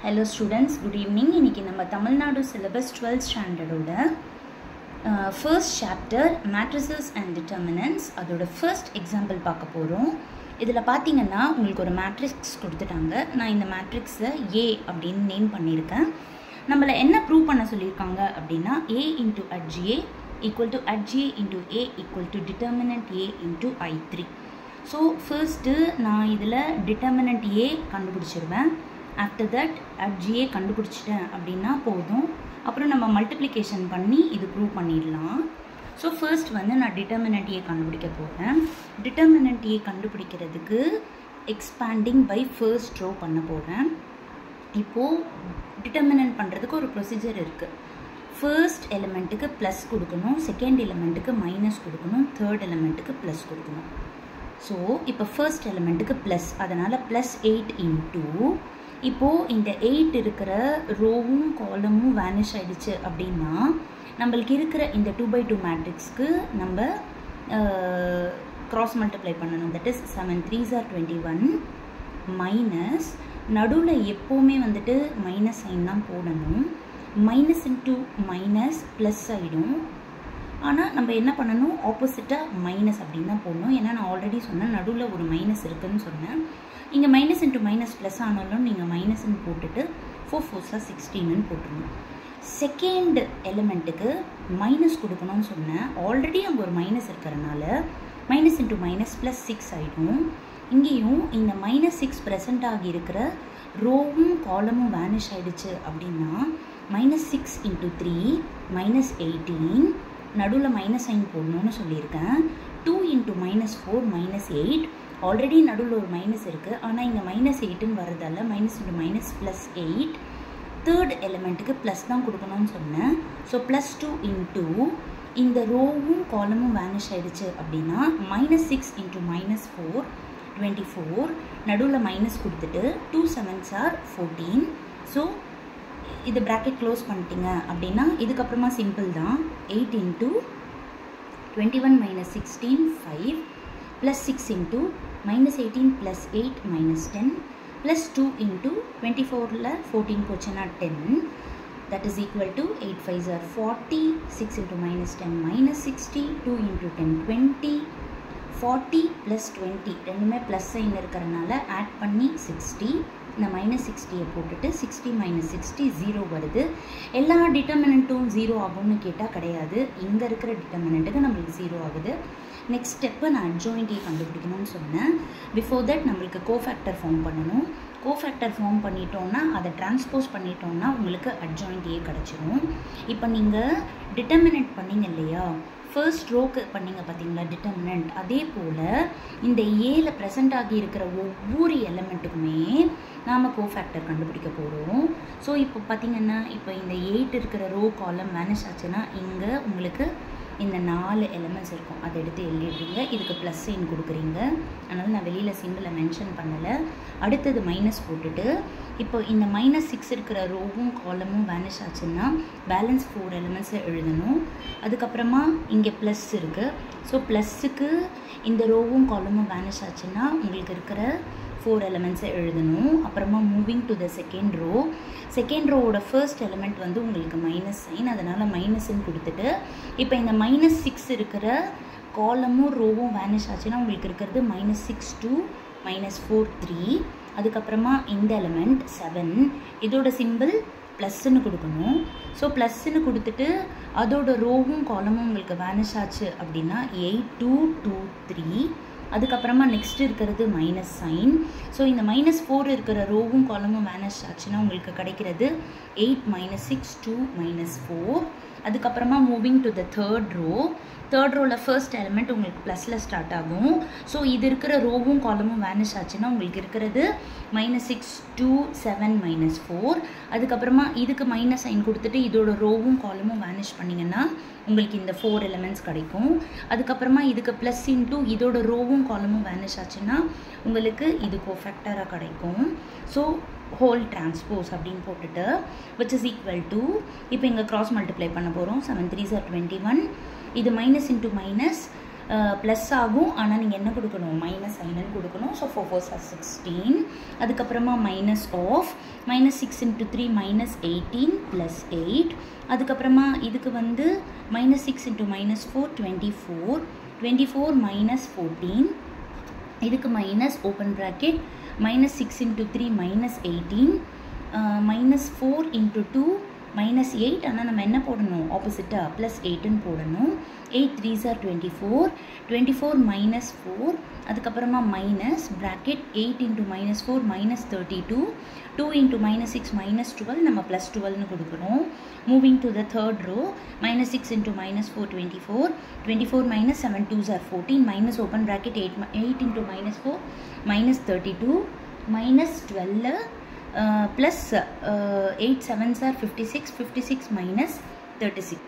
Hello students, good evening. இன்னைக்கு நம்ம Tamil Nadu syllabus 12th standard ஓட first chapter matrices and determinants அதோட first example பார்க்க போறோம். இதுல பாத்தீங்கன்னா உங்களுக்கு ஒரு மேட்ரிக்ஸ் கொடுத்துட்டாங்க. நான் இந்த மேட்ரிக்ஸை A அப்படினு நேம் பண்ணிருக்கேன். நம்மள என்ன ப்ரூவ் பண்ண சொல்லிருக்காங்க அப்படினா A into adj equal to adj into A equal to determinant A into I3. So first நான் இதுல determinant A கண்டுபிடிச்சிருவேன். After that adj கண்டுபிடிச்சிட்டேன் அப்படினா போதும். அப்புறம் நம்ம மல்டிப்ளிகேஷன் பண்ணி இது ப்ரூவ் பண்ணிடலாம். ஸோ ஃபர்ஸ்ட் வந்து நான் டிட்டர்மினன்ட் ஏ கண்டுபிடிக்க போகிறேன். டிட்டர்மினன்ட் ஏ கண்டுபிடிக்கிறதுக்கு எக்ஸ்பேண்டிங் பை ஃபர்ஸ்ட் ரோ பண்ண போகிறேன். இப்போது டிட்டர்மினன்ட் பண்ணுறதுக்கு ஒரு ப்ரொசீஜர் இருக்குது. ஃபர்ஸ்ட் எலிமெண்ட்டுக்கு ப்ளஸ் கொடுக்கணும், செகண்ட் எலிமெண்ட்டுக்கு மைனஸ் கொடுக்கணும், தேர்ட் எலிமெண்ட்டுக்கு ப்ளஸ் கொடுக்கணும். ஸோ இப்போ ஃபர்ஸ்ட் எலிமெண்ட்டுக்கு ப்ளஸ், அதனால் ப்ளஸ் 8 இன்டூ இப்போது இந்த 8 இருக்கிற ரோவும் காலமும் வேனிஷ் ஆகிடுச்சு அப்படின்னா நம்மளுக்கு இருக்கிற இந்த 2x2 மேட்ரிக்ஸ்க்கு நம்ம க்ராஸ் மல்டிப்ளை பண்ணணும். That is 7 3s are 21 minus நடுவில் எப்போவுமே வந்துட்டு மைனஸ் சைன் தான் போடணும். மைனஸ் இன்டூ மைனஸ் ப்ளஸ் ஆகிடும். ஆனால் நம்ம என்ன பண்ணணும், ஆப்போசிட்டாக மைனஸ் அப்படின்னு தான் போடணும். ஏன்னா நான் ஆல்ரெடி சொன்னேன் நடுவில் ஒரு மைனஸ் இருக்குதுன்னு சொன்னேன். இங்கே மைனஸ் இன்ட்டு மைனஸ் ப்ளஸ் ஆனாலும் நீங்கள் மைனஸ்ன்னு போட்டுட்டு 4 4s are 16ன்னு போட்டுருணும். செகண்ட் எலிமெண்ட்டுக்கு மைனஸ் கொடுக்கணும்னு சொன்னேன். ஆல்ரெடி அங்கே ஒரு மைனஸ் இருக்கிறனால மைனஸ் இன்ட்டு மைனஸ் ப்ளஸ் 6 ஆகிடும். இங்கேயும் இந்த -6 ப்ரெசண்ட் ஆகி இருக்கிற ரோவும் காலமும் வேனிஷ் ஆகிடுச்சு அப்படின்னா -6 இன்ட்டு 3 -18 நடுவில் மைனஸ் சைன் போடணும்னு சொல்லியிருக்கேன். 2 இன்ட்டு -4 -8 ஆல்ரெடி நடுவில் ஒரு மைனஸ் இருக்குது. ஆனால் இங்கே -8ன்னு வரதால minus into minus plus 8. Third எலிமெண்ட்டுக்கு ப்ளஸ் தான் கொடுக்கணும்னு சொன்னேன். ஸோ +2 இன்ட்டு இந்த ரோவும் காலமும் வேனிஷ் ஆகிடுச்சு அப்படின்னா -6 இன்ட்டு -4 24 நடுவில் மைனஸ் கொடுத்துட்டு 2 7s are 14. ஸோ இது ப்ராக்கெட் க்ளோஸ் பண்ணிட்டீங்க அப்படின்னா இதுக்கப்புறமா சிம்பிள் தான். 8 into 21 - 16 5 plus 6 into -18 plus 8 minus 10 plus 2 into 24ல 14 போச்சுன்னா 10. That is equal to 8 5s are 40, 6 into -10 -60, 2 into 10 20, 40 plus 20 ரெண்டுமே ப்ளஸ் சைன் இருக்கிறனால ஆட் பண்ணி 60. இந்த -60 போட்டுட்டு 60 - 60 0 வருது. எல்லா டிட்டர்மினண்ட்டும் 0 ஆகும்னு கேட்டால் கிடையாது. இங்கே இருக்கிற டிட்டர்மினண்ட்டுக்கு நம்மளுக்கு 0 ஆகுது. நெக்ஸ்ட் ஸ்டெப்பு நான் அட்ஜாயிண்ட் ஏ கண்டுபிடிக்கணும்னு சொன்னேன். பிஃபோர் தட் நம்மளுக்கு கோஃபேக்டர் ஃபார்ம் பண்ணணும். கோஃபேக்டர் ஃபார்ம் பண்ணிட்டோன்னா அதை டிரான்ஸ்போஸ் பண்ணிட்டோன்னா உங்களுக்கு அட்ஜாயிண்ட் ஏ கிடச்சிரும். இப்போ நீங்கள் டிட்டர்மினன்ட் பண்ணிங்க இல்லையா, ஃபர்ஸ்ட் ரோக்கு பண்ணிங்க பார்த்தீங்களா டிட்டர்மினன்ட், அதே போல் இந்த ஏல ப்ரெசண்ட் ஆகி இருக்கிற ஒவ்வொரு எலிமெண்ட்டுக்குமே நாம் கோஃபேக்டர் கண்டுபிடிக்க போகிறோம். ஸோ இப்போ பார்த்தீங்கன்னா இப்போ இந்த 8 இருக்கிற ரோ காலம் மேனேஜ் ஆச்சுன்னா இங்கே உங்களுக்கு இந்த 4 எலிமெண்ட்ஸ் இருக்கும். அதை எடுத்து எழுதிடுறீங்க. இதுக்கு ப்ளஸ் சைன் கொடுக்குறீங்க. அதனால் நான் வெளியில் சிம்பிளை மென்ஷன் பண்ணலை. அடுத்தது மைனஸ் போட்டுட்டு இப்போ இந்த -6 இருக்கிற ரோவும் காலமும் வேனிஷ் ஆச்சுன்னா பேலன்ஸ் 4 எலிமெண்ட்ஸை எழுதணும். அதுக்கப்புறமா இங்கே ப்ளஸ் இருக்குது. ஸோ ப்ளஸ்ஸுக்கு இந்த ரோவும் காலமும் வேனிஷ் ஆச்சுன்னா உங்களுக்கு இருக்கிற 4 எலிமெண்ட்ஸை எழுதணும். அப்புறமா moving to the second row. Second ரோவோட ஃபர்ஸ்ட் எலிமெண்ட் வந்து உங்களுக்கு மைனஸ் சைன், அதனால் மைனஸ்ன்னு கொடுத்துட்டு இப்போ இந்த -6 இருக்கிற காலமும் ரோவும் வேனிஷ் ஆச்சுன்னா உங்களுக்கு இருக்கிறது -6 2 -4 3. அதுக்கப்புறமா இந்த எலிமெண்ட் 7, இதோட சிம்பிள் ப்ளஸ்ன்னு கொடுக்கணும். ஸோ ப்ளஸ்ன்னு கொடுத்துட்டு அதோட ரோவும் காலமும் உங்களுக்கு வேனிஷ் ஆச்சு அப்படின்னா 8 2 2 3. அதுக்கப்புறமா நெக்ஸ்ட் இருக்கிறது மைனஸ் சைன். ஸோ இந்த -4 இருக்கிற ரோவும் காலமும் வேனிஷ் ஆச்சுன்னா உங்களுக்கு கிடைக்கிறது 8 - 6 2 -4. அதுக்கப்புறமா moving to the third row. Third ரோவில் ஃபர்ஸ்ட் எலிமெண்ட் உங்களுக்கு ப்ளஸில் ஸ்டார்ட் ஆகும். ஸோ இது இருக்கிற ரோவும் காலமும் வேனிஷ் ஆச்சுன்னா உங்களுக்கு இருக்கிறது -6 2 7 -4. அதுக்கப்புறமா இதுக்கு மைனஸ் சைன் கொடுத்துட்டு இதோட ரோவும் காலமும் வேனிஷ் பண்ணிங்கன்னா உங்களுக்கு இந்த 4 எலிமெண்ட்ஸ் கிடைக்கும். அதுக்கப்புறமா இதுக்கு ப்ளஸ் இன்ட்டு இதோட ரோவும் காலமும் வேனிஷ் ஆச்சுன்னா உங்களுக்கு இது கோஃபேக்டராக கிடைக்கும். ஸோ ஹோல் டிரான்ஸ்போஸ் அப்படின்னு போட்டுட்டு விச் இஸ் ஈக்குவல் டு இப்போ இங்கே க்ராஸ் மல்டிப்ளை பண்ண போகிறோம். 7 3s are 21. இது மைனஸ் இன்ட்டு மைனஸ் ப்ளஸ் ஆகும். ஆனால் நீங்கள் என்ன கொடுக்கணும், மைனஸ் சைனுன்னு கொடுக்கணும். So 4 4s are 16. அதுக்கப்புறமா மைனஸ் ஆஃப் -6 × 3 -18 + 8. அதுக்கப்புறமா இதுக்கு வந்து -6 × -4 24. 24 - 14. இதுக்கு மைனஸ் ஓப்பன் ப்ராக்கெட் -6 × 3 -18. -4 × 2 -8. ஆனால் நம்ம என்ன போடணும், ஆப்போசிட்டாக +8ன்னு போடணும். 8 3s are 24. 24 - 4. அதுக்கப்புறமா மைனஸ் ப்ராக்கெட் 8 × -4 -32. 2 × -6 -12. நம்ம +12ன்னு கொடுக்குறோம். Moving to the third row, -6 × -4 24. 24 - 7 2s are 14. Minus open bracket 8 × -4 -32 -12 plus 8 7s are 56. 56 - 36.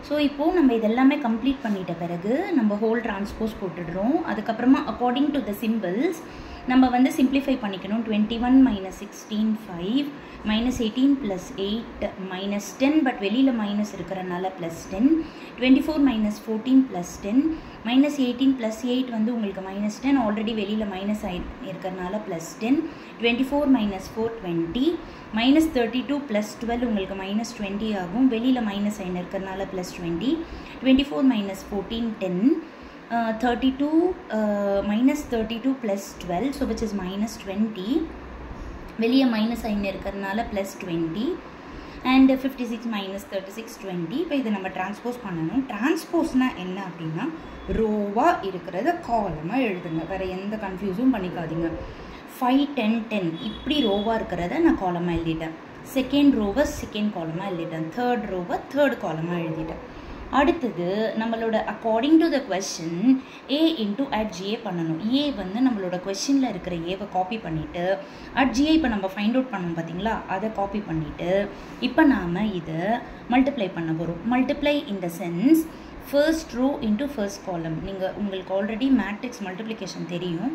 So இப்போது நம்ம இதெல்லாமே கம்ப்ளீட் பண்ணிட்ட பிறகு நம்ம ஹோல் டிரான்ஸ்போஸ் போட்டுடுறோம். அதுக்கப்புறமா அக்கார்டிங் டு த சிம்பிள்ஸ் நம்ம வந்து சிம்பிளிஃபை பண்ணிக்கணும். 21 - 16 5 -18 + 8 -10. பட் வெளியில் மைனஸ் இருக்கிறனால +10. 24 - 14 +10. -18 + 8 வந்து உங்களுக்கு -10. ஆல்ரெடி வெளியில் மைனஸ் இருக்கிறனால +10. 24 - 4 20. -32 + 12 உங்களுக்கு -20 ஆகும். வெளியில் மைனஸ் சைன் இருக்கிறனால +20. 24 - 14 10. 32 -32 + 12, so which is -20. வெளியே மைனஸ் சைன் இருக்கிறனால +20. அண்ட் 56 - 36 20. இப்போ இதை நம்ம டிரான்ஸ்போஸ் பண்ணணும். டிரான்ஸ்போஸ்னால் என்ன அப்படின்னா, ரோவாக இருக்கிறத காலமாக எழுதுங்க. வேறு எந்த கன்ஃபியூஸும் பண்ணிக்காதீங்க. 5 10 10 இப்படி ரோவாக இருக்கிறத நான் காலமாக எழுதிட்டேன். செகண்ட் ரோவை செகண்ட் காலமாக எழுதிட்டேன். தேர்ட் ரோவை தேர்ட் காலமாக எழுதிட்டேன். அடுத்தது நம்மளோட according to the question A × @GA பண்ணணும். ஏ வந்து நம்மளோட கொஸ்டினில் இருக்கிற ஏவை காப்பி பண்ணிவிட்டு @GA இப்போ நம்ம ஃபைண்ட் அவுட் பண்ணோம் பார்த்தீங்களா, அதை காப்பி பண்ணிவிட்டு இப்போ நாம் இதை மல்டிப்ளை பண்ண போகிறோம். Multiply in the sense first row × first column. உங்களுக்கு ஆல்ரெடி மேட்ரிக்ஸ் மல்டிப்ளிகேஷன் தெரியும்.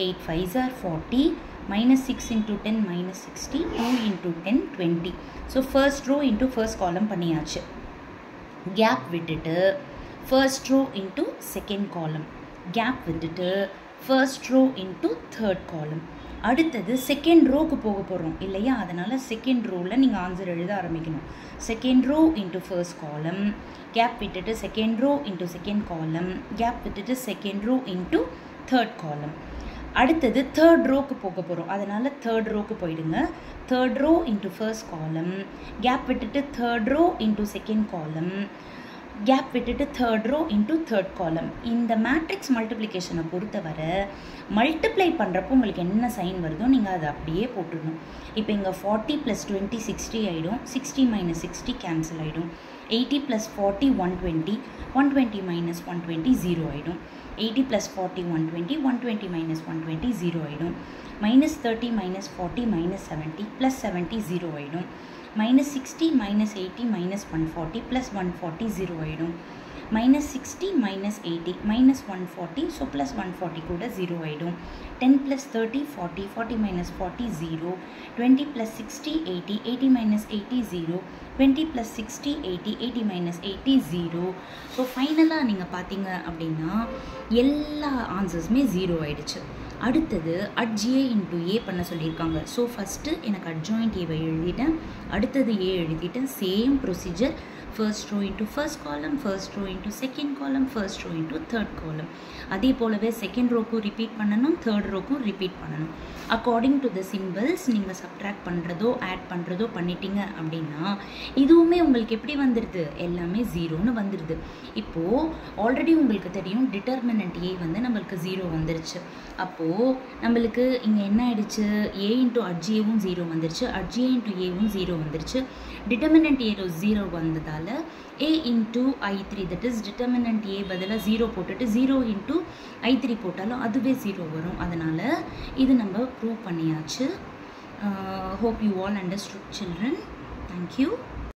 8 5s are 40. -6 × 10 -60. 2 × 10 20. So first row × first column பண்ணியாச்சு. கேப் விட்டுட்டு first row × second column. Gap விட்டுட்டு ஃபர்ஸ்ட் ரோ × தேர்ட் காலம். அடுத்தது செகண்ட் ரோக்கு போக போகிறோம் இல்லையா, அதனால் செகண்ட் ரோவில் நீங்கள் ஆன்சர் எழுத ஆரம்பிக்கணும். Second row × first column. Gap விட்டுட்டு second row × second column. Gap விட்டுட்டு செகண்ட் ரோ × தேர்ட் காலம். அடுத்தது தேர்ட் ரோக்கு போக போகிறோம், அதனால் தேர்ட் ரோக்கு போயிடுங்க. Third row × first column. Gap விட்டுட்டு third row × second column. Gap விட்டுட்டு தேர்ட் ரோ × தேர்ட் காலம். இந்த மேட்ரிக்ஸ் மல்டிப்ளிகேஷனை பொறுத்தவரை மல்டிப்ளை பண்ணுறப்போ உங்களுக்கு என்ன சைன் வருதோ நீங்கள் அதை அப்படியே போட்டுடணும். இப்போ இங்கே 40 + 20 60 ஆகிடும். 60 - 60 கேன்சல் ஆகிடும். 80 + 40 120. 120 - 120 0 ஆகிடும். 80 + 40 120. 120 - 120 0 ஆகிடும். -30 - 40 -70 + 70 0 ஆகிடும். -60 - 80 - 140 + 140 0 ஆகிடும். -60 - 80 - 140, ஸோ +140 கூட 0 ஆகிடும். 10 + 30 40. 40 - 40 0. 20 + 60 80. 80 - 80 0. 20 + 60 80. 80 - 80 0. ஸோ ஃபைனலாக நீங்கள் பார்த்தீங்க அப்படின்னா எல்லா ஆன்சர்ஸுமே 0 ஆகிடுச்சு. அடுத்தது @GA × A பண்ண சொல்லியிருக்காங்க. ஸோ ஃபஸ்ட்டு எனக்கு அட்ஜாயிண்ட் ஏவை எழுதிட்டேன். அடுத்தது ஏ எழுதிட்டேன். Same procedure. First row × first column, first row × second column, first row × third column. அதே போலவே செகண்ட் ரோக்கும் ரிப்பீட் பண்ணணும், தேர்ட் ரோக்கும் ரிப்பீட் பண்ணணும். அக்கார்டிங் டு த சிம்பிள்ஸ் நீங்கள் சப்ட்ராக்ட் பண்ணுறதோ ஆட் பண்ணுறதோ பண்ணிட்டீங்க அப்படின்னா இதுவுமே உங்களுக்கு எப்படி வந்துடுது, எல்லாமே 0ன்னு வந்துடுது. இப்போது ஆல்ரெடி உங்களுக்கு தெரியும் டிட்டர்மினன்ட் ஏ வந்து நம்மளுக்கு 0 வந்துருச்சு. அப்போது நம்மளுக்கு இங்கே என்ன ஆயிடுச்சு, A × @GAவும் 0 வந்துருச்சு, @GA × Aவும் 0 வந்துருச்சு. டிட்டர்மினன்ட் ஏ 0 வந்ததால் A × I3, that is determinant ஏ பதிலாக 0 போட்டுட்டு 0 × I3 போட்டாலும் அதுவே 0 வரும். அதனால் இது நம்ம ப்ரூவ் பண்ணியாச்சு. Hope you all understood, children. Thank you.